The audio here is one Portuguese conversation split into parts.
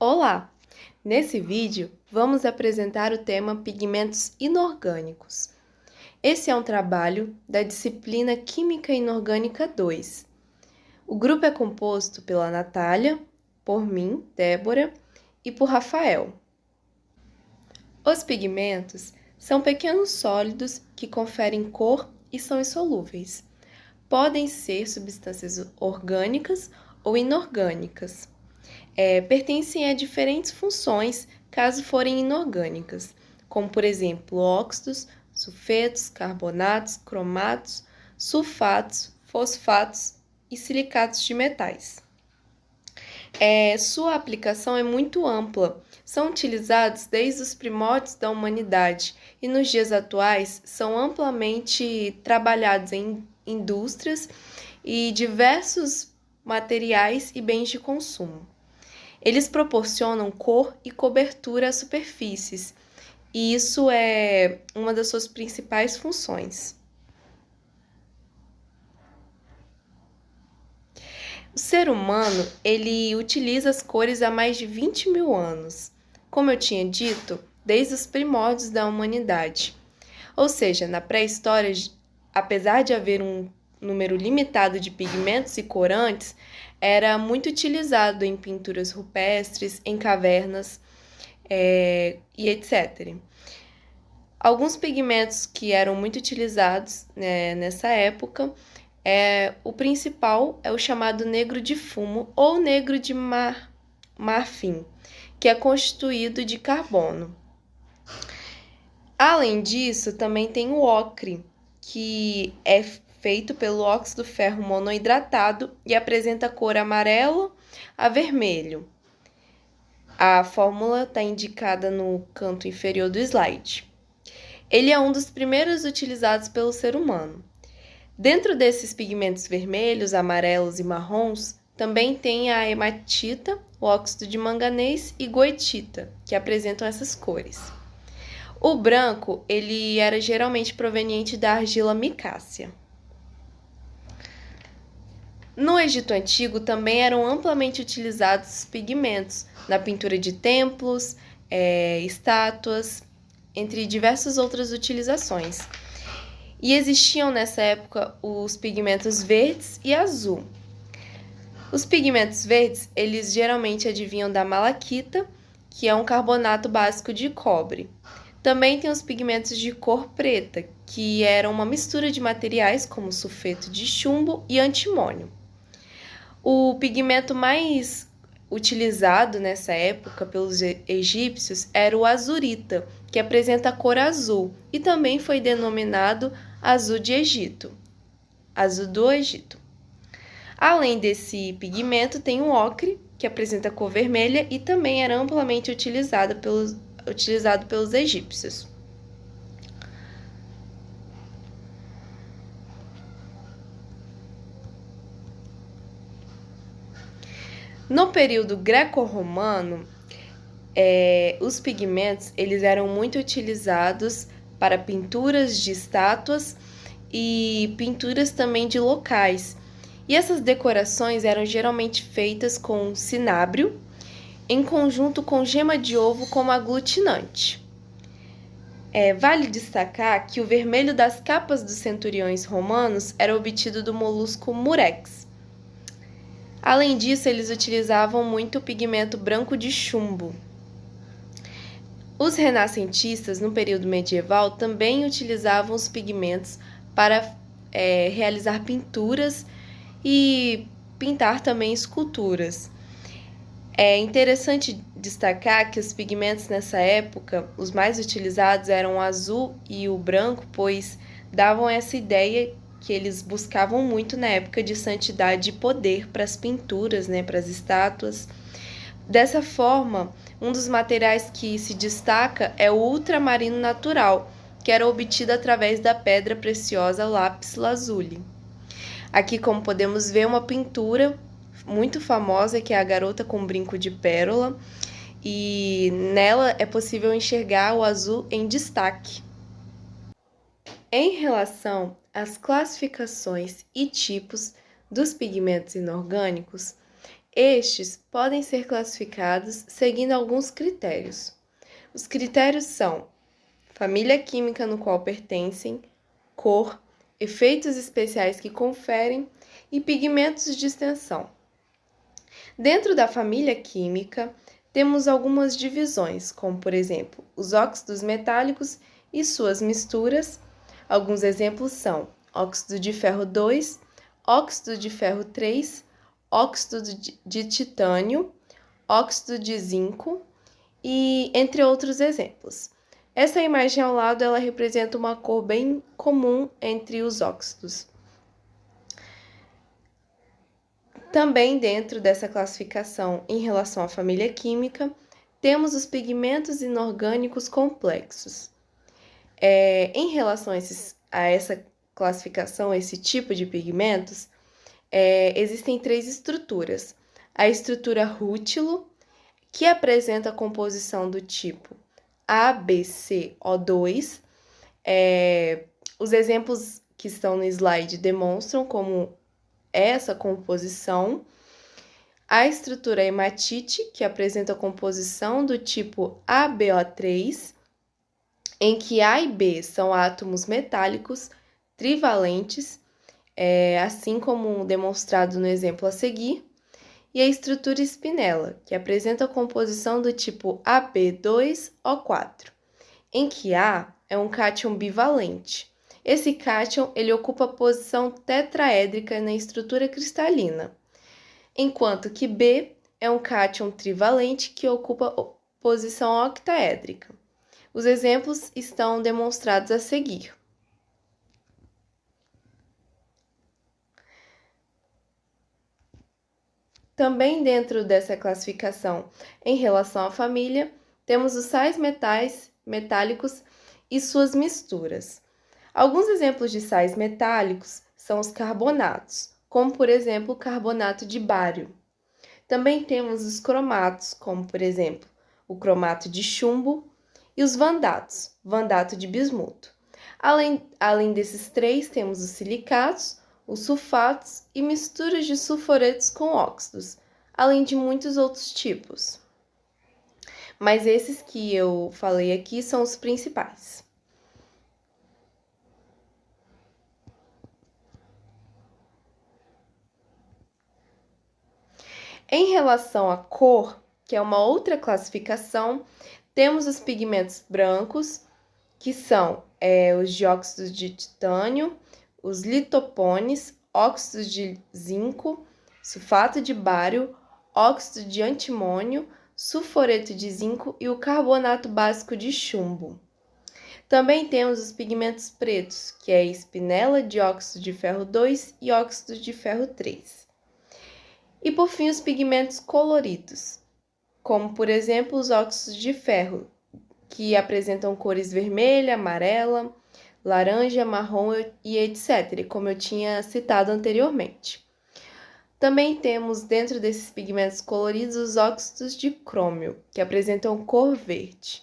Olá! Nesse vídeo, vamos apresentar o tema Pigmentos Inorgânicos. Esse é um trabalho da disciplina Química Inorgânica 2. O grupo é composto pela Natália, por mim, Débora, e por Rafael. Os pigmentos são pequenos sólidos que conferem cor e são insolúveis. Podem ser substâncias orgânicas ou inorgânicas. Pertencem a diferentes funções caso forem inorgânicas, como, por exemplo, óxidos, sulfetos, carbonatos, cromatos, sulfatos, fosfatos e silicatos de metais. Sua aplicação é muito ampla. São utilizados desde os primórdios da humanidade e nos dias atuais são amplamente trabalhados em indústrias e diversos materiais e bens de consumo. Eles proporcionam cor e cobertura às superfícies, e isso é uma das suas principais funções. O ser humano, ele utiliza as cores há mais de 20 mil anos, como eu tinha dito, desde os primórdios da humanidade. Ou seja, na pré-história, apesar de haver um número limitado de pigmentos e corantes, era muito utilizado em pinturas rupestres, em cavernas e etc. Alguns pigmentos que eram muito utilizados, né, nessa época, o principal é o chamado negro de fumo ou negro de marfim, que é constituído de carbono. Além disso, também tem o ocre, que é feito pelo óxido ferro monohidratado e apresenta cor amarelo a vermelho. A fórmula está indicada no canto inferior do slide. Ele é um dos primeiros utilizados pelo ser humano. Dentro desses pigmentos vermelhos, amarelos e marrons, também tem a hematita, o óxido de manganês e goetita, que apresentam essas cores. O branco, ele era geralmente proveniente da argila micácea. No Egito Antigo também eram amplamente utilizados pigmentos na pintura de templos, estátuas, entre diversas outras utilizações. E existiam nessa época os pigmentos verdes e azul. Os pigmentos verdes, eles geralmente advinham da malaquita, que é um carbonato básico de cobre. Também tem os pigmentos de cor preta, que eram uma mistura de materiais como sulfeto de chumbo e antimônio. O pigmento mais utilizado nessa época pelos egípcios era o azurita, que apresenta a cor azul e também foi denominado azul de Egito, azul do Egito. Além desse pigmento, tem o ocre, que apresenta cor vermelha e também era amplamente utilizado pelos egípcios. No período greco-romano, os pigmentos eles eram muito utilizados para pinturas de estátuas e pinturas também de locais. E essas decorações eram geralmente feitas com cinábrio, em conjunto com gema de ovo como aglutinante. Vale destacar que o vermelho das capas dos centuriões romanos era obtido do molusco murex. Além disso, eles utilizavam muito o pigmento branco de chumbo. Os renascentistas, no período medieval, também utilizavam os pigmentos para realizar pinturas e pintar também esculturas. É interessante destacar que os pigmentos nessa época, os mais utilizados eram o azul e o branco, pois davam essa ideia que eles buscavam muito na época de santidade e poder para as pinturas, né, para as estátuas. Dessa forma, um dos materiais que se destaca é o ultramarino natural, que era obtido através da pedra preciosa lápis lazuli. Aqui, como podemos ver, uma pintura muito famosa, que é a Garota com Brinco de Pérola, e nela é possível enxergar o azul em destaque. Em relação às classificações e tipos dos pigmentos inorgânicos, Estes podem ser classificados seguindo alguns critérios. Os critérios são família química no qual pertencem, cor, efeitos especiais que conferem e pigmentos de extensão. Dentro da família química, temos algumas divisões, como por exemplo, os óxidos metálicos e suas misturas. Alguns exemplos são óxido de ferro 2, óxido de ferro 3, óxido de titânio, óxido de zinco e entre outros exemplos. Essa imagem ao lado ela representa uma cor bem comum entre os óxidos. Também dentro dessa classificação em relação à família química, temos os pigmentos inorgânicos complexos. Em relação a essa classificação, esse tipo de pigmentos, existem 3 estruturas. A estrutura rútilo, que apresenta a composição do tipo AbCO2. Os exemplos que estão no slide demonstram como essa composição. A estrutura hematite, que apresenta a composição do tipo AbO3, em que A e B são átomos metálicos trivalentes, assim como demonstrado no exemplo a seguir. E a estrutura espinela, que apresenta a composição do tipo Ab2O4, em que A é um cátion bivalente. Esse cátion ele ocupa a posição tetraédrica na estrutura cristalina, enquanto que B é um cátion trivalente que ocupa a posição octaédrica. Os exemplos estão demonstrados a seguir. Também dentro dessa classificação em relação à família, temos os sais metálicos e suas misturas. Alguns exemplos de sais metálicos são os carbonatos, como por exemplo o carbonato de bário. Também temos os cromatos, como por exemplo o cromato de chumbo, e os vandatos, vandato de bismuto. Além desses 3, temos os silicatos, os sulfatos e misturas de sulfuretos com óxidos, além de muitos outros tipos. Mas esses que eu falei aqui são os principais. Em relação à cor, que é uma outra classificação, temos os pigmentos brancos, que são os dióxidos de titânio, os litopones, óxidos de zinco, sulfato de bário, óxido de antimônio, sulfureto de zinco e o carbonato básico de chumbo. Também temos os pigmentos pretos, que é espinela, dióxido de ferro 2 e óxido de ferro 3. E por fim, os pigmentos coloridos, como por exemplo os óxidos de ferro, que apresentam cores vermelha, amarela, laranja, marrom e etc., como eu tinha citado anteriormente. Também temos dentro desses pigmentos coloridos os óxidos de crômio, que apresentam cor verde,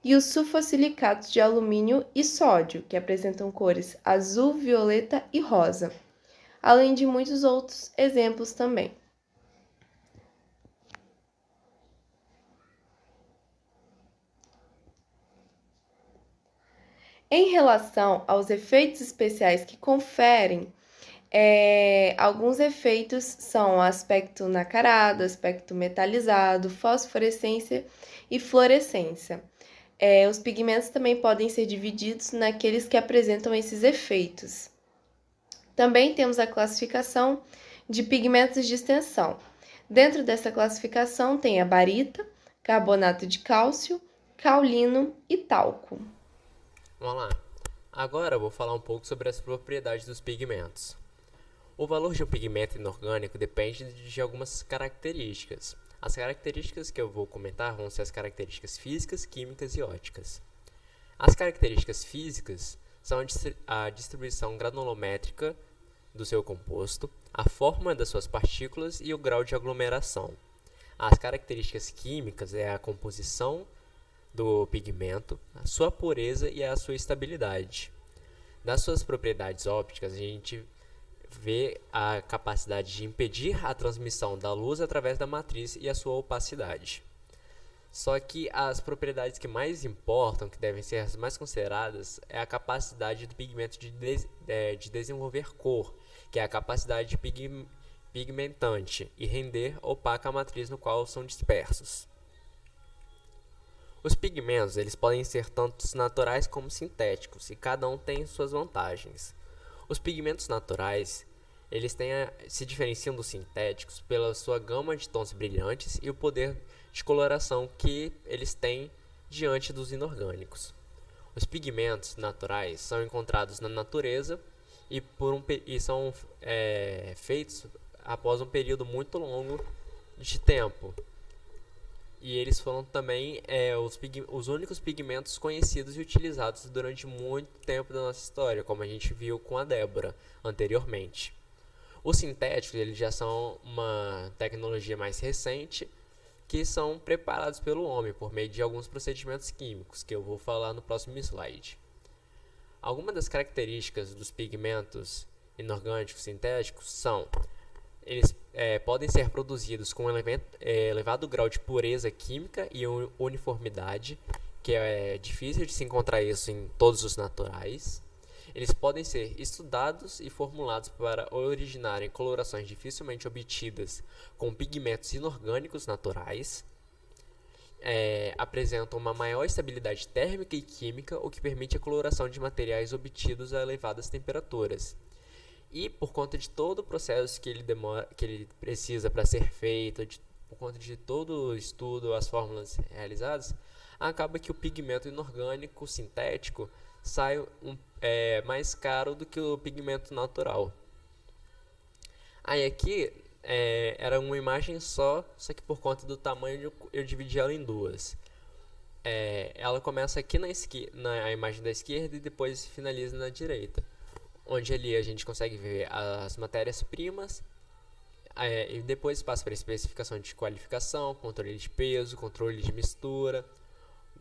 e os sulfosilicatos de alumínio e sódio, que apresentam cores azul, violeta e rosa, além de muitos outros exemplos também. Em relação aos efeitos especiais que conferem, alguns efeitos são o aspecto nacarado, aspecto metalizado, fosforescência e fluorescência. Os pigmentos também podem ser divididos naqueles que apresentam esses efeitos. Também temos a classificação de pigmentos de extensão. Dentro dessa classificação tem a barita, carbonato de cálcio, caolino e talco. Vamos lá. Agora eu vou falar um pouco sobre as propriedades dos pigmentos. O valor de um pigmento inorgânico depende de algumas características. As características que eu vou comentar vão ser as características físicas, químicas e ópticas. As características físicas são a distribuição granulométrica do seu composto, a forma das suas partículas e o grau de aglomeração. As características químicas é a composição do pigmento, a sua pureza e a sua estabilidade. Das suas propriedades ópticas, a gente vê a capacidade de impedir a transmissão da luz através da matriz e a sua opacidade. Só que as propriedades que mais importam, que devem ser as mais consideradas, é a capacidade do pigmento de desenvolver cor, que é a capacidade pigmentante, e render opaca a matriz no qual são dispersos. Os pigmentos eles podem ser tanto naturais como sintéticos, e cada um tem suas vantagens. Os pigmentos naturais se diferenciam dos sintéticos pela sua gama de tons brilhantes e o poder de coloração que eles têm diante dos inorgânicos. Os pigmentos naturais são encontrados na natureza e são feitos após um período muito longo de tempo. E eles foram também os únicos pigmentos conhecidos e utilizados durante muito tempo da nossa história, como a gente viu com a Débora anteriormente. Os sintéticos eles já são uma tecnologia mais recente, que são preparados pelo homem por meio de alguns procedimentos químicos, que eu vou falar no próximo slide. Algumas das características dos pigmentos inorgânicos sintéticos são: eles podem ser produzidos com elevado grau de pureza química e uniformidade, que é difícil de se encontrar isso em todos os naturais. Eles podem ser estudados e formulados para originarem colorações dificilmente obtidas com pigmentos inorgânicos naturais. Apresentam uma maior estabilidade térmica e química, o que permite a coloração de materiais obtidos a elevadas temperaturas. E por conta de todo o processo que ele precisa para ser feito, por conta de todo o estudo, as fórmulas realizadas, acaba que o pigmento inorgânico sintético sai mais caro do que o pigmento natural. Aí aqui era uma imagem só que por conta do tamanho eu dividi ela em duas. Ela começa aqui na imagem da esquerda e depois finaliza na direita, onde ali a gente consegue ver as matérias-primas, e depois passa para especificação de qualificação, controle de peso, controle de mistura,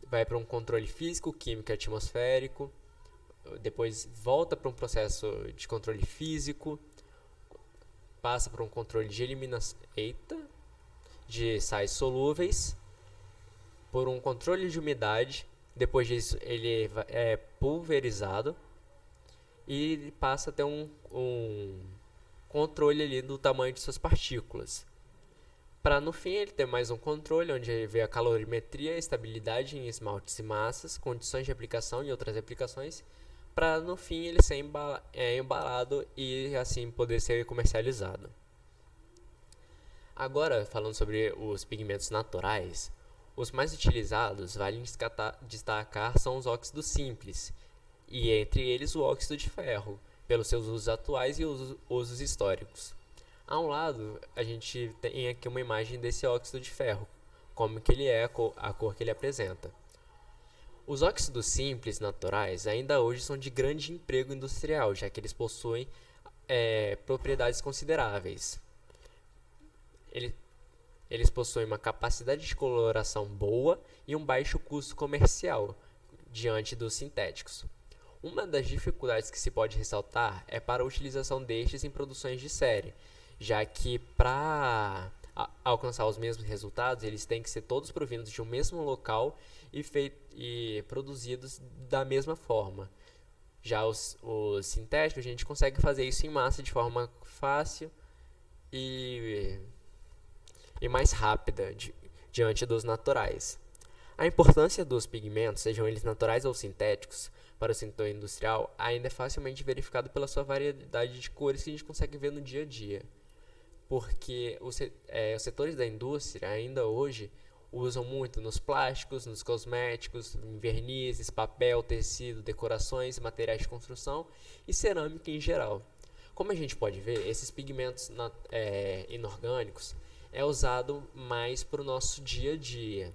vai para um controle físico, químico e atmosférico, depois volta para um processo de controle físico, passa para um controle de eliminação de sais solúveis, por um controle de umidade, depois disso ele é pulverizado e passa a ter um controle ali do tamanho de suas partículas. Para no fim ele ter mais um controle, onde ele vê a calorimetria, estabilidade em esmaltes e massas, condições de aplicação e outras aplicações, para no fim ele ser embalado e assim poder ser comercializado. Agora, falando sobre os pigmentos naturais, os mais utilizados, vale destacar, são os óxidos simples, e entre eles o óxido de ferro, pelos seus usos atuais e usos históricos. A um lado, a gente tem aqui uma imagem desse óxido de ferro, como que ele é, a cor que ele apresenta. Os óxidos simples naturais ainda hoje são de grande emprego industrial, já que eles possuem propriedades consideráveis. Eles possuem uma capacidade de coloração boa e um baixo custo comercial diante dos sintéticos. Uma das dificuldades que se pode ressaltar é para a utilização destes em produções de série, já que para alcançar os mesmos resultados, eles têm que ser todos provindos de um mesmo local e produzidos da mesma forma. Já os sintéticos, a gente consegue fazer isso em massa de forma fácil e mais rápida diante dos naturais. A importância dos pigmentos, sejam eles naturais ou sintéticos, para o setor industrial ainda é facilmente verificado pela sua variedade de cores que a gente consegue ver no dia a dia. Porque os setores da indústria ainda hoje usam muito nos plásticos, nos cosméticos, em vernizes, papel, tecido, decorações, materiais de construção e cerâmica em geral. Como a gente pode ver, esses pigmentos inorgânicos é usado mais para o nosso dia a dia.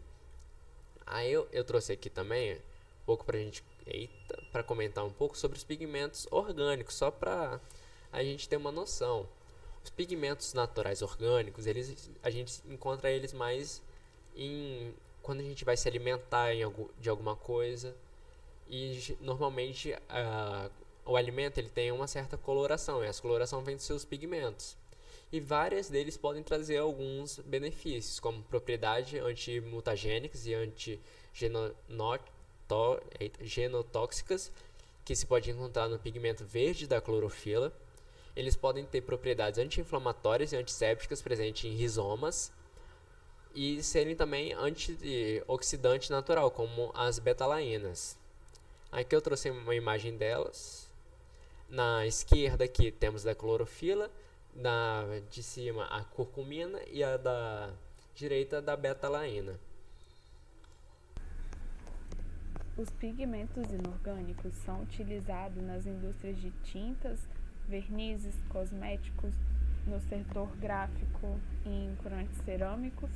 Aí eu trouxe aqui também um pouco para comentar um pouco sobre os pigmentos orgânicos, só para a gente ter uma noção. Os pigmentos naturais orgânicos, a gente encontra eles mais quando a gente vai se alimentar de alguma coisa, e normalmente o alimento ele tem uma certa coloração, e essa coloração vem dos seus pigmentos. E várias deles podem trazer alguns benefícios, como propriedades antimutagênicas e genotóxicas, que se pode encontrar no pigmento verde da clorofila. Eles podem ter propriedades anti-inflamatórias e antissépticas presentes em rizomas e serem também antioxidante natural, como as betalainas. Aqui eu trouxe uma imagem delas. Na esquerda aqui temos da clorofila, de cima a curcumina e a da direita da betalaína. Os pigmentos inorgânicos são utilizados nas indústrias de tintas, vernizes, cosméticos, no setor gráfico, em corantes cerâmicos,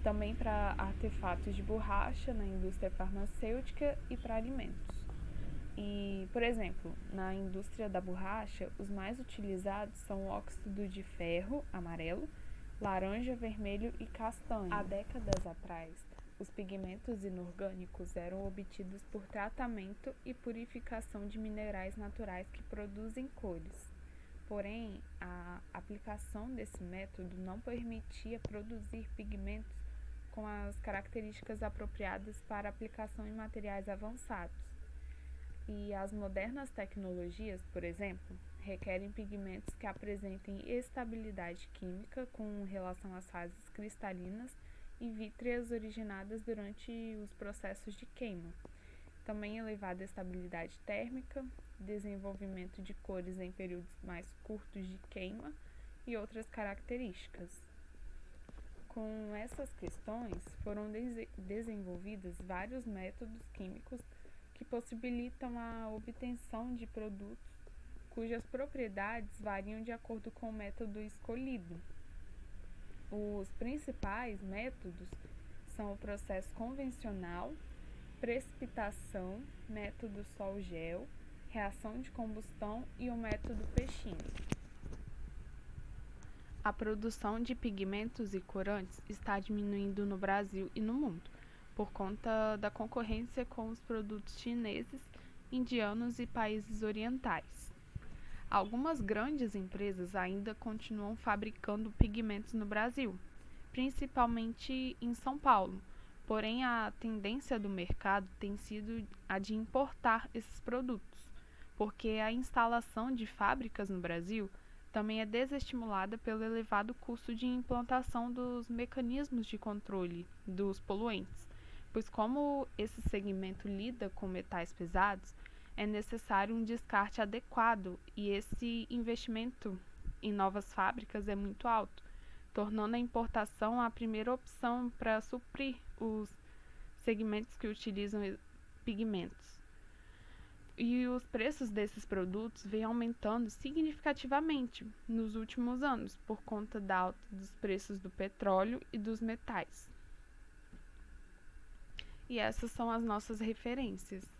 também para artefatos de borracha na indústria farmacêutica e para alimentos. E, por exemplo, na indústria da borracha, os mais utilizados são o óxido de ferro amarelo, laranja, vermelho e castanho. Há décadas atrás, os pigmentos inorgânicos eram obtidos por tratamento e purificação de minerais naturais que produzem cores. Porém, a aplicação desse método não permitia produzir pigmentos com as características apropriadas para aplicação em materiais avançados. E as modernas tecnologias, por exemplo, requerem pigmentos que apresentem estabilidade química com relação às fases cristalinas e vítreas originadas durante os processos de queima. Também elevada estabilidade térmica, desenvolvimento de cores em períodos mais curtos de queima e outras características. Com essas questões, foram desenvolvidos vários métodos químicos que possibilitam a obtenção de produtos cujas propriedades variam de acordo com o método escolhido. Os principais métodos são o processo convencional, precipitação, método sol-gel, reação de combustão e o método Pechine. A produção de pigmentos e corantes está diminuindo no Brasil e no mundo, por conta da concorrência com os produtos chineses, indianos e países orientais. Algumas grandes empresas ainda continuam fabricando pigmentos no Brasil, principalmente em São Paulo, porém a tendência do mercado tem sido a de importar esses produtos, porque a instalação de fábricas no Brasil também é desestimulada pelo elevado custo de implantação dos mecanismos de controle dos poluentes, pois como esse segmento lida com metais pesados, é necessário um descarte adequado e esse investimento em novas fábricas é muito alto, tornando a importação a primeira opção para suprir os segmentos que utilizam pigmentos. E os preços desses produtos vêm aumentando significativamente nos últimos anos por conta da alta dos preços do petróleo e dos metais. E essas são as nossas referências.